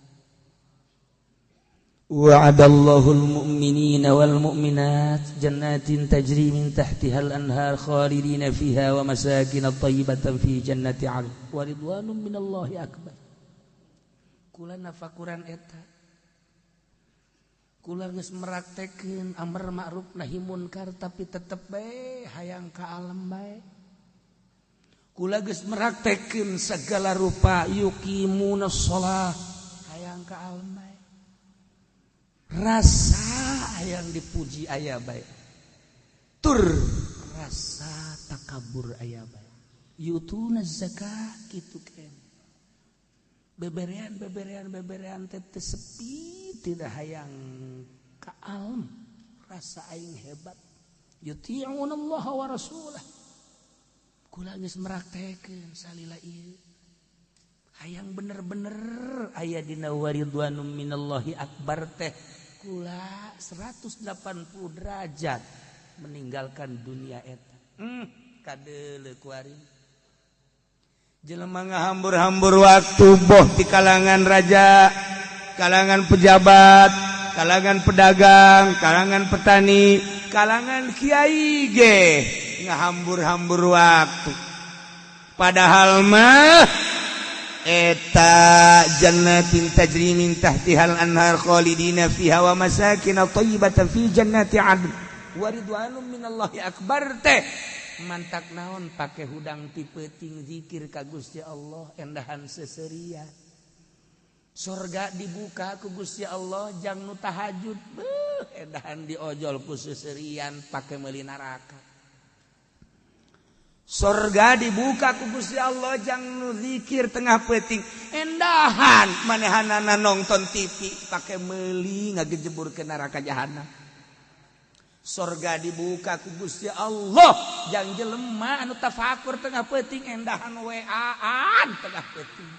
wa'adallahul mu'minina wal mu'minat jannatin tajri min tahtihal anhar khalidina fiha wa masakin thayyibatan fi jannati 'adn wa ridwanun minallahi akbar kula nafakuran eta kula geus meraktekeun amar ma'ruf nahi munkar tapi tetep bae hayang ka alam bae kula geus meraktekeun segala rupa yuqimunas shalah hayang ka alam bae rasa hayang dipuji aya bae tur rasa takabur aya bae yutunaz zakah kitu keneh beberean teh sepi tidak hayang ka alam rasa aing hebat yuti'un Allah wa rasulah kula geus meraktekeun salila ieu hayang bener-bener aya dina waridwanum minallahi akbar teh kula 180 derajat meninggalkan dunia eta kadeuleu kuaring jelema ngahambur-hambur waktu boh di kalangan raja, kalangan pejabat, kalangan pedagang, kalangan petani, kalangan kiai ge ngahambur-hambur waktu. Padahal mah eta jannatin tajri min tahtihal anhar khalidina fiha wa masakin thayyibatan fi jannati 'adn wa ridwanun minallahi akbar teh mantak naon pake hudang ti peuting zikir ka Gusti Allah endahan seserian surga dibuka ku Gusti Allah jang nu tahajud endahan diojol ku seserian pake meuli neraka surga dibuka ku Gusti Allah jang nu zikir tengah peuting endahan manehanana nonton TV pake meuli ngagejebur ke neraka jahanam surga dibuka ku Gusti Allah jang jelema anu tafakur tengah peuting endahan weaan tengah peuting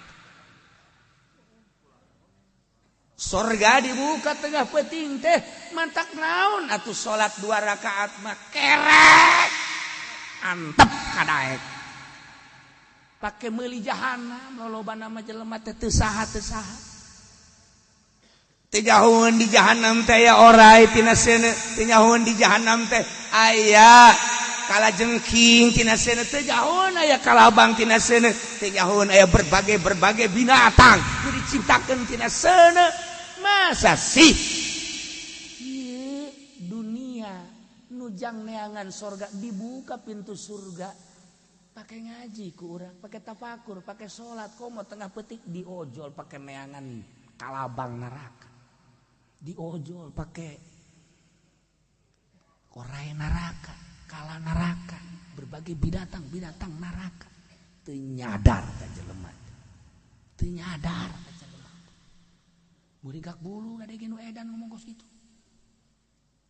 surga dibuka tengah peuting teh mantak naon atuh salat 2 rakaat mah kerek antep kadaek pake meuli jahanam lolobana mah jelema teh teu saha tejauhan di jahanam teh ya orai tina seuneu tejauhan di jahanam teh aya kalajengking tina seuneu tejauhan aya kalabang tina seuneu tejauhan aya berbagai binatang nu diciptakeun tina seuneu masa sih ieu dunia nu jang neangan surga dibuka pintu surga pake ngaji ku urang pake tafakur pake salat komo tengah peuting diojol pake neangan kalabang neraka diojol pakai korai neraka, kala neraka, berbagai binatang neraka. Teu nyadar ka jelema. Teu nyadar ka jelema. Murigak bulu ada nu edan ngomong kos gitu.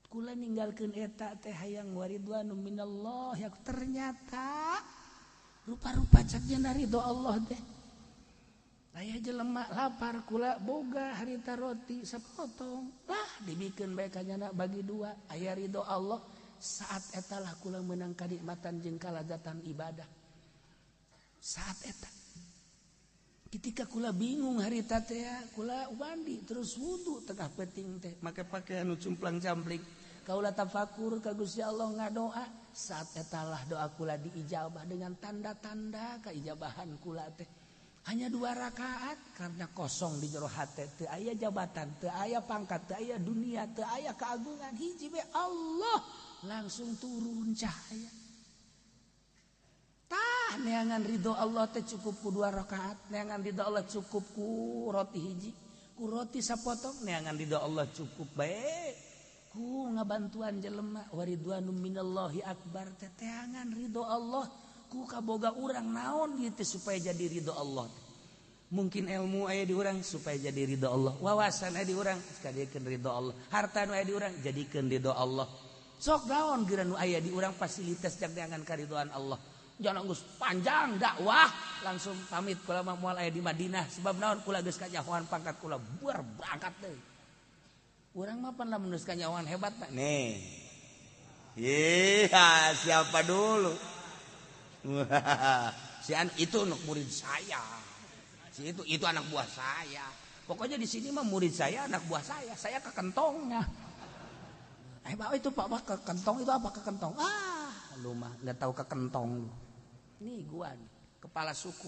Kula ninggalkeun eta teh hayang waridwanum minallah ya ternyata rupa-rupa caknya ridho Allah teh. Aya jelema lapar kula boga harita roti sapotong. Lah dibikeun bae kanyana bagi dua aya ridho Allah saat eta lah kula meunang kanikmatan jeung kalazatan ibadah. Saat eta ketika kula bingung harita teh kula mandi terus wudu tengah peuting teh make pakaian nu cumplang-campling kaula tafakur ka Gusti Allah ngadoa saat eta lah doa kula diijabah dengan tanda-tanda kaijabahan kula teh hanya 2 rakaat karena kosong di jero hate teu aya jabatan teu aya pangkat teu aya dunia teu aya keagungan hiji we Allah langsung turun cahaya. Neangan ridho Allah teh cukup ku 2 rakaat, neangan ridho Allah cukup ku roti hiji, ku roti sapotong, neangan ridho Allah cukup bae ku ngabantuan jelema waridwanum minallahi akbar teh teangan ridho Allah ku kaboga urang naon ieu teh supaya jadi ridho Allah. Mungkin ilmu aya di urang supaya jadi ridho Allah, wawasan aya di urang jadikeun ridho Allah, harta nu aya di urang jadikeun ridho Allah. Sok naon geura nu aya di urang fasilitas jak neangan karidhoan Allah. Jangan geus panjang dakwah langsung pamit kula mah moal aya di Madinah sebab naon kula geus kanyahoan pangkat kula buar berangkat deui. Urang mah pan lamun geus kanyahoan hebat Pak. Nih. Iya, siapa dulu? Si itu anak murid saya. Si itu anak buah saya. Pokoknya di sini mah murid saya, anak buah saya. Saya ke kentongnya. Pak itu Pak ke kentong itu apa ke kentong? Ah, lu mah enggak tahu ke kentong lu. Nih gua nih, kepala suku.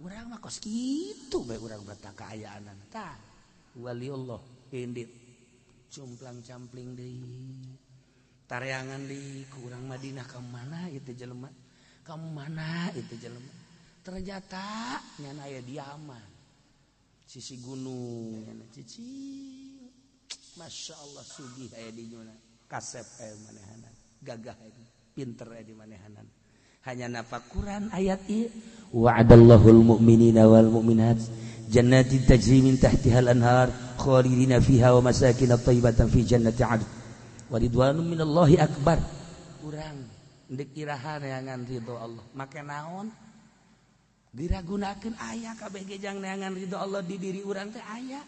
Urang mah kos kitu bae urang bata kaayaanan. Tah, waliullah indit cumplang-campling deui. Tareangan di kurang Madinah ka mana ieu teh jelema? Ka mana ieu teh jelema? Ternyata nyana aya di Yaman. Sisi gunung nyana cicing. Masya Allah sugih aya di nyuna. Kasep aya manehanan. Gagah aya pinter aya di manehanan. Hanya napa Quran ayat ieu wa'adallahul mu'minina wal mu'minat jannatin tajri min tahtihal anhar khalidina fiha wa masakin thayyibatan fi jannati 'adn wa ridwanun minallahi akbar. Urang endek iraha neangan ridho Allah make naon diragunakeun aya kabeh gejang neangan ridho Allah di diri urang teh aya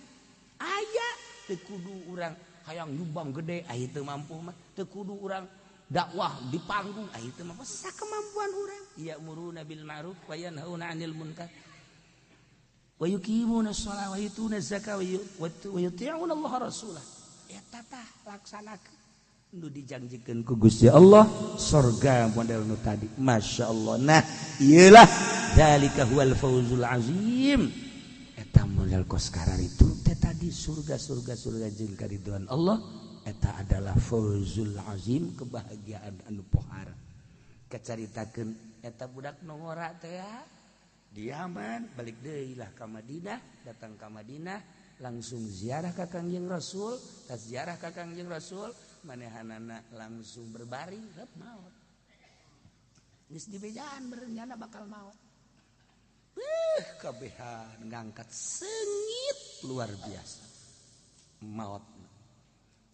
teu kudu urang hayang nyumbang gede aya teu mampu mah teu kudu urang dakwah di panggung itu mah sakemampuan urang ya muruna bil ma'ruf wa yanhauna 'anil munkar wa yuqimuna sholata wa yutuna zakata wa yuti'una Allah rasulah eta tah laksanakeun nu dijanjikeun ku Gusti Allah surga model nu tadi masyaallah. Nah ieulah zalika huwal fawzul azim eta model kos karar itu teh tadi surga jeung karidhoan Allah. Eta adalah fawzul azim kebahagiaan anu pohara. Kacaritakeun eta budak nu ngora teh di Yaman balik deui lah ka Madinah, datang ka Madinah langsung ziarah ka Kangjeng Rasul, tas ziarah ka Kangjeng Rasul manehanana langsung berbaring rep maot. Geus dibejaan berencana bakal maot. Kabehan ngangkat sengit luar biasa. Maot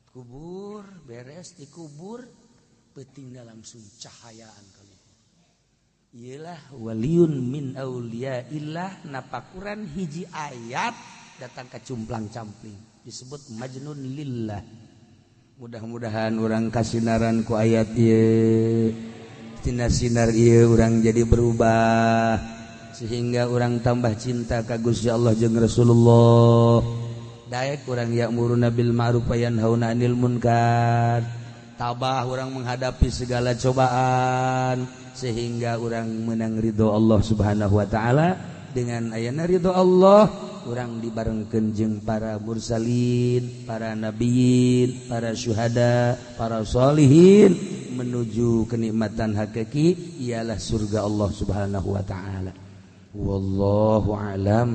kubur beres dikubur peutingna langsung cahayaan kali. Iyalah waliun min auliyaillah napakuran hiji ayat datang ke cumplang-campling disebut majnun lillah. Mudah-mudahan orang kasinaran ku ayat ieu tina sinar ieu urang jadi berubah sehingga orang tambah cinta ka Gusti Allah jeung Rasulullah. Daek urang ya'muruna bil ma'ruf wa yanhauna 'anil munkar. Tabah urang menghadapi segala cobaan sehingga urang menang ridho Allah Subhanahu wa taala. Dengan ayana ridho Allah urang dibarengkeun jeung para mursalin, para nabiyin, para syuhada, para sholihin menuju kenikmatan hakiki ialah surga Allah Subhanahu wa taala. Wallahu a'lam.